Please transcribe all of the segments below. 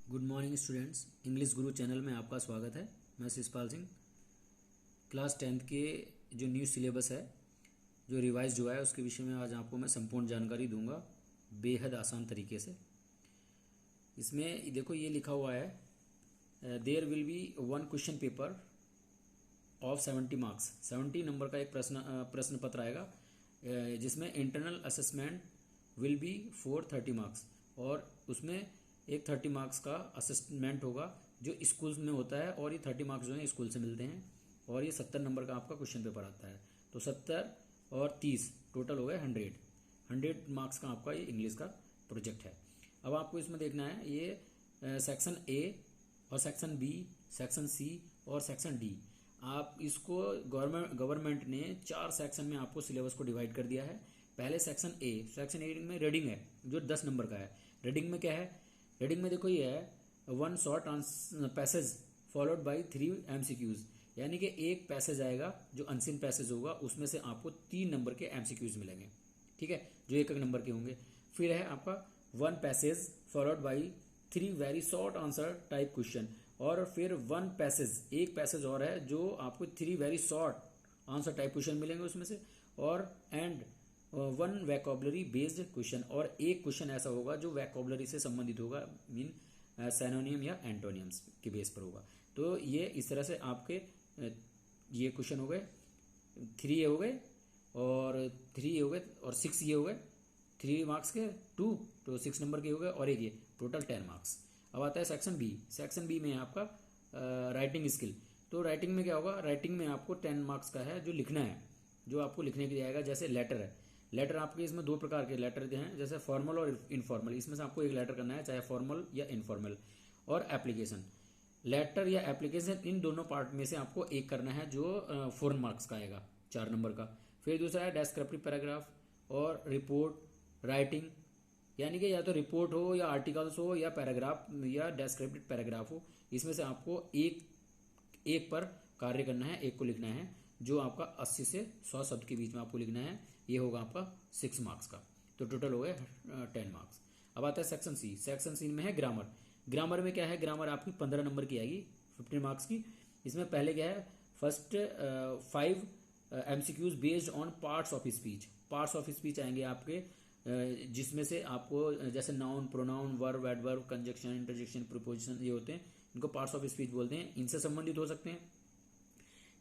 Good morning students, English गुरु channel में आपका स्वागत है। मैं शिषपाल सिंह। क्लास 10th के जो न्यू सिलेबस है, जो रिवाइज हुआ है, उसके विषय में आज आपको मैं संपूर्ण जानकारी दूंगा बेहद आसान तरीके से। इसमें देखो ये लिखा हुआ है, there will be one question paper of 70 marks. 70 number का एक प्रश्न पत्र आएगा, जिसमें internal assessment will be for 30 marks, और उसमें एक 30 मार्क्स का असेसमेंट होगा जो स्कूल्स में होता है, और ये 30 मार्क्स जो है स्कूल से मिलते हैं, और ये 70 नंबर का आपका क्वेश्चन पेपर आता है। तो 70 और 30 टोटल हो गए 100 मार्क्स का आपका ये इंग्लिश का प्रोजेक्ट है। अब आपको इसमें देखना है ये सेक्शन ए और सेक्शन बी, सेक्शन सी और सेक्शन डी। आप इसको गवर्नमेंट ने 4 सेक्शन में आपको सिलेबस को डिवाइड कर दिया है। पहले सेक्शन ए में रीडिंग है जो 10 नंबर का है। रीडिंग में क्या है? रीडिंग में देखो ये है 1 short passage followed by 3 MCQs, यानी कि एक पैसेज आएगा जो अनसीन पैसेज होगा, उसमें से आपको 3 नंबर के MCQs मिलेंगे, ठीक है, जो एक नंबर के होंगे। फिर है आपका 1 passage followed by 3 very short answer type question, और फिर 1 पैसेज, एक पैसेज और है जो आपको 3 very short answer type question मिलेंगे उसमें से, और एंड 1 वैकोबलरी बेस्ड क्वेश्चन, और एक क्वेश्चन ऐसा होगा जो वैकोबलरी से संबंधित होगा, मीन सैनोनियम या एंटोनियम्स के बेस पर होगा। तो ये इस तरह से आपके ये क्वेश्चन हो गए, 3 ये हो गए और 3 ये हो गए और 6 ये हो गए, 3 मार्क्स के 2 तो 6 नंबर के हो गए, और एक ये टोटल 10 मार्क्स। अब आता है सेक्शन बी। सेक्शन बी में आपका राइटिंग स्किल। तो राइटिंग में क्या होगा? राइटिंग में आपको 10 मार्क्स का है जो लिखना है, जो आपको लिखने के लिए आएगा। जैसे लेटर है, लेटर आपके इसमें 2 प्रकार के लेटर हैं, जैसे फॉर्मल और इनफॉर्मल। इसमें से आपको एक लेटर करना है, चाहे फॉर्मल या इनफॉर्मल। और एप्लीकेशन, लेटर या एप्लीकेशन, इन दोनों पार्ट में से आपको एक करना है जो 4 मार्क्स का आएगा, 4 नंबर का। फिर दूसरा है डेस्क्रिप्टिव पैराग्राफ और रिपोर्ट राइटिंग, यानी कि या तो रिपोर्ट हो या आर्टिकल्स हो या पैराग्राफ या डेस्क्रिप्टिव पैराग्राफ हो, इसमें से आपको एक पर कार्य करना है, एक को लिखना है, जो आपका 80 से 100 शब्द के बीच में आपको लिखना है। ये होगा आपका 6 मार्क्स का, तो टोटल हो गए 10 मार्क्स। अब आता है सेक्शन सी। सेक्शन सी में है ग्रामर। ग्रामर में क्या है? ग्रामर आपकी 15 नंबर की आएगी, 15 मार्क्स की। इसमें पहले क्या है? First 5 MCQs based on parts of speech. Parts of speech आएंगे आपके, जिसमें से आपको जैसे noun, pronoun, verb, adverb, conjunction, interjection, preposition, ये होते हैं, इनको पार्ट्स ऑफ स्पीच बोलते हैं। इनसे संबंधित हो सकते हैं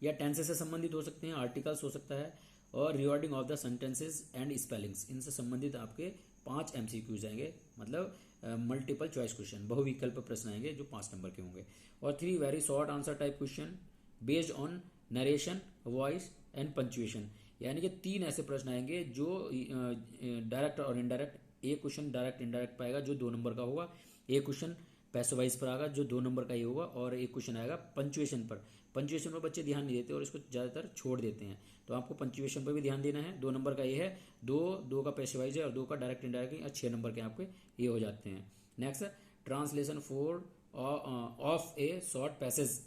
या टेंसेस से संबंधित हो सकते हैं, आर्टिकल्स हो सकता है, और rewarding of the sentences and spellings, इनसे संबंधित आपके 5 MCQs आएंगे, मतलब मल्टीपल चॉइस क्वेश्चन, बहुविकल्प प्रश्न आएंगे जो 5 नंबर के होंगे। और 3 very short answer type question based on narration, voice and punctuation, यानी कि 3 ऐसे प्रश्न आएंगे जो डायरेक्ट और इनडायरेक्ट। एक क्वेश्चन डायरेक्ट इनडायरेक्ट पाएगा जो 2 नंबर का होगा, एक क्वेश्चन पैसिव वॉइस पर आएगा जो 2 नंबर का ही होगा, और एक क्वेश्चन आएगा पंक्चुएशन पर। पंक्चुएशन पर बच्चे ध्यान नहीं देते और इसको ज़्यादातर छोड़ देते हैं, तो आपको पंक्चुएशन पर भी ध्यान देना है। 2 नंबर का ये है, 2 का पैसिव वॉइस है और 2 का डायरेक्ट इनडायरेक्ट, 6 नंबर के आपके ये हो जाते हैं। Next, translation for of a short passage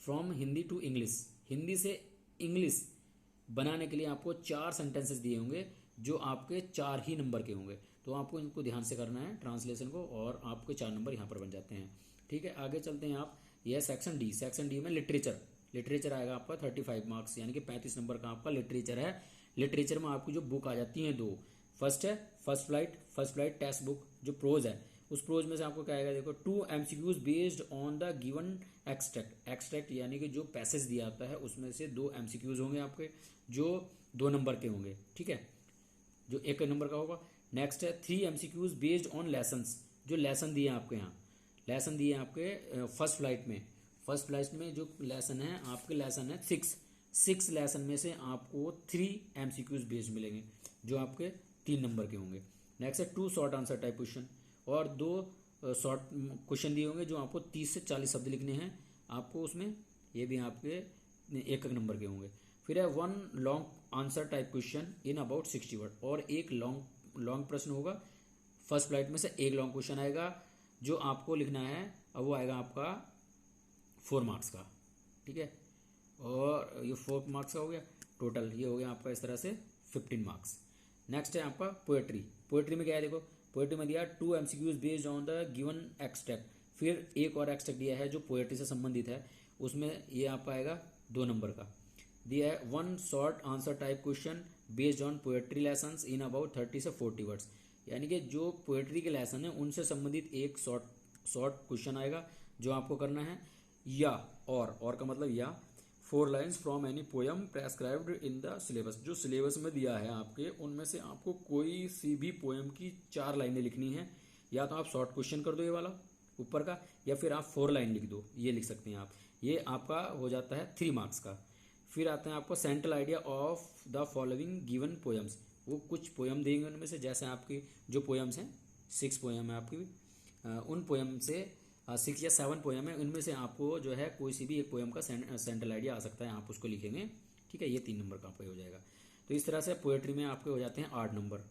from Hindi to English. Hindi से इंग्लिश बनाने के लिए आपको 4 सेंटेंसेस दिए होंगे जो आपके 4 ही नंबर के होंगे, तो आपको इनको ध्यान से करना है ट्रांसलेशन को, और आपके 4 नंबर यहाँ पर बन जाते हैं, ठीक है। आगे चलते हैं आप, यह सेक्शन डी। सेक्शन डी में लिटरेचर आएगा आपका 35 मार्क्स, यानी कि 35 नंबर का आपका लिटरेचर है। लिटरेचर में आपकी जो बुक आ जाती हैं 2, फर्स्ट है फर्स्ट फ्लाइट टेक्स्ट बुक, जो प्रोज है, उस प्रोज में से आपको क्या आएगा? देखो, 2 MCQs based on the given extract, यानी कि जो पैसेज दिया आता है उसमें से 2 MCQs होंगे आपके जो 2 नंबर के होंगे, ठीक है, जो 1 नंबर का होगा। नेक्स्ट है 3 MCQs बेस्ड ऑन लेसन्स, जो लेसन दिए आपके यहाँ, लेसन दिए आपके फर्स्ट फ्लाइट में जो लेसन है आपके, लेसन है 6 लेसन में से आपको 3 MCQs बेस्ड मिलेंगे जो आपके 3 नंबर के होंगे। नेक्स्ट है 2 शॉर्ट आंसर टाइप क्वेश्चन, और 2 शॉर्ट क्वेश्चन दिए होंगे जो आपको 30 से 40 शब्द लिखने हैं आपको उसमें, ये भी आपके 1 नंबर के होंगे। फिर है 1 long answer type question in about 60 word, और एक लॉन्ग प्रश्न होगा। फर्स्ट फ्लाइट में से एक लॉन्ग क्वेश्चन आएगा जो आपको लिखना है, अब वो आएगा आपका 4 मार्क्स का, ठीक है, और ये 4 मार्क्स का हो गया टोटल, ये हो गया आपका इस तरह से 15 मार्क्स। नेक्स्ट है आपका पोएट्री में क्या है? देखो, पोएट्री में दिया 2 MCQs based on the given extract फिर एक और एक्स्ट्रा दिया है जो पोएट्री से संबंधित है, उसमें ये आपका आएगा 2 नंबर का। दिया है 1 short answer type question based on poetry lessons in about 30 से 40 वर्ड्स, यानी कि जो पोएट्री के लेसन है उनसे संबंधित एक शॉर्ट क्वेश्चन आएगा जो आपको करना है। या और का मतलब या 4 lines from any poem prescribed in the syllabus, जो सिलेबस में दिया है आपके उनमें से आपको कोई सी भी पोयम की 4 लाइनें लिखनी है। या तो आप शॉर्ट क्वेश्चन कर दो ये वाला ऊपर का, या फिर आप 4 लाइन लिख दो, ये लिख सकते हैं आप। ये आपका हो जाता है 3 मार्क्स का। फिर आते हैं आपको central idea of the following given poems, वो कुछ पोयम देंगे उनमें से, जैसे आपकी जो पोयम्स हैं 6 पोयम है आपकी, उन पोयम से 6 या 7 पोयम है, उनमें से आपको जो है कोई सी भी एक पोयम का सेंट्रल आइडिया आ सकता है, आप उसको लिखेंगे। ठीक है, ये 3 नंबर का आपका हो जाएगा। तो इस तरह से पोएट्री में आपके हो जाते हैं 8 नंबर।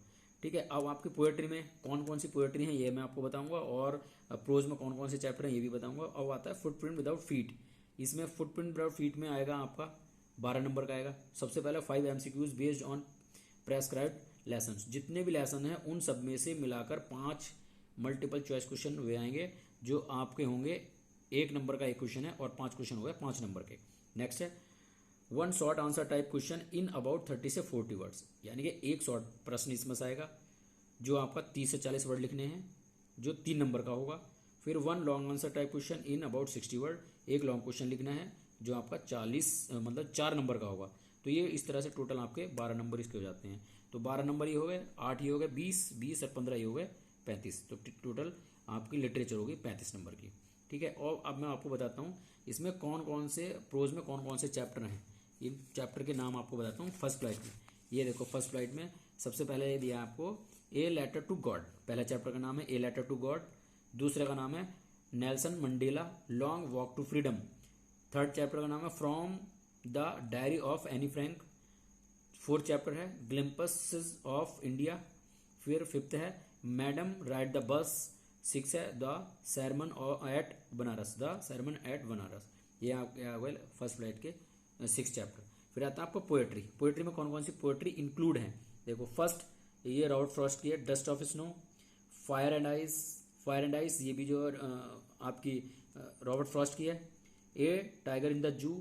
ठीक है, अब आपकी पोएट्री में कौन कौन सी पोएट्री है ये मैं आपको बताऊंगा, और प्रोज में कौन कौन से चैप्टर हैं ये भी बताऊंगा। अब आता है फुटप्रिंट विदाउट फीट, इसमें फुटप्रिंट विदाउट फीट में आएगा आपका 12 नंबर का आएगा। सबसे पहले 5 MCQs based on prescribed lessons, जितने भी लेसन हैं उन सब में से मिलाकर 5 मल्टीपल चॉइस क्वेश्चन वे आएंगे, जो आपके होंगे 1 नंबर का एक क्वेश्चन है और 5 क्वेश्चन हो गए 5 नंबर के। नेक्स्ट है 1 short answer type question in about 30 से 40 वर्ड्स, यानी कि एक शॉर्ट प्रश्न इसमें से आएगा जो आपका 30 से 40 वर्ड लिखने हैं, जो 3 नंबर का होगा। फिर 1 long answer type question in about 60 word, एक लॉन्ग क्वेश्चन लिखना है जो आपका 40 मतलब 4 नंबर का होगा। तो ये इस तरह से टोटल आपके 12 नंबर इसके हो जाते हैं। तो 12 नंबर ये हो गए, 8 ये हो गए 20 और 15 ये हो गए 35। तो टोटल आपकी लिटरेचर होगी 35 नंबर की। ठीक है, और अब मैं आपको बताता हूँ इसमें कौन कौन से प्रोज में कौन कौन से चैप्टर हैं। इन चैप्टर के नाम आपको बताता हूँ। फर्स्ट फ्लाइट में ये देखो, फर्स्ट फ्लाइट में सबसे पहले ये दिया आपको ए लेटर टू गॉड, पहला चैप्टर का नाम है ए लेटर टू गॉड। दूसरे का नाम है Nelson Mandela long walk to freedom. Third chapter का नाम है from the diary of Anne Frank. Fourth chapter है ग्लिम्पसेस ऑफ इंडिया। फिर फिफ्थ है madam ride the bus. Six है the sermon at Benares, the sermon at Benares. ये आपके first flight के 6 चैप्टर। फिर आता है आपको पोएट्री। पोएट्री में कौन कौन सी पोएट्री इंक्लूड है, देखो। फर्स्ट ये रॉबर्ट फ्रॉस्ट की है dust of snow. Fire and ice ये भी जो आपकी रॉबर्ट फ्रॉस्ट की है। ए टाइगर इन द जू।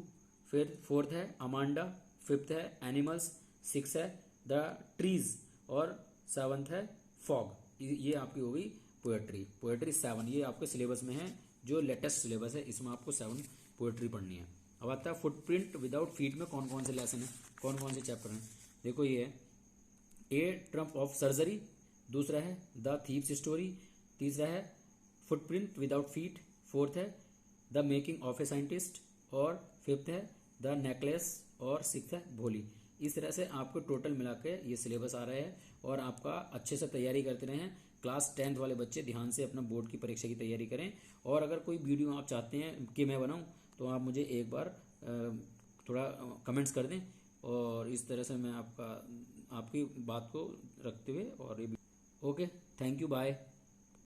फिर फोर्थ है अमांडा। फिफ्थ है एनिमल्स। सिक्स है द ट्रीज और सेवंथ है फॉग। ये आपकी होगी पोएट्री 7। ये आपके सिलेबस में है, जो लेटेस्ट सिलेबस है इसमें आपको 7 पोएट्री पढ़नी है। अब आता है फुटप्रिंट विदाउट फीट में कौन कौन से लेसन है, कौन कौन से चैप्टर हैं। देखो ये है ए ट्रम्प ऑफ सर्जरी। दूसरा है द थीव्स स्टोरी। तीसरा है फुटप्रिंट विदाउट फीट। फोर्थ है the making of a scientist. और फिफ्थ है द नेकलेस। और सिक्स्थ है भोली। इस तरह से आपको टोटल मिला के ये सिलेबस आ रहा है, और आपका अच्छे से तैयारी करते रहें। क्लास 10th वाले बच्चे ध्यान से अपना बोर्ड की परीक्षा की तैयारी करें। और अगर कोई वीडियो आप चाहते हैं कि मैं बनाऊं तो आप मुझे एक बार थोड़ा कमेंट्स कर दें, और इस तरह से मैं आपकी बात को रखते हुए और ये ओके, थैंक यू, बाय।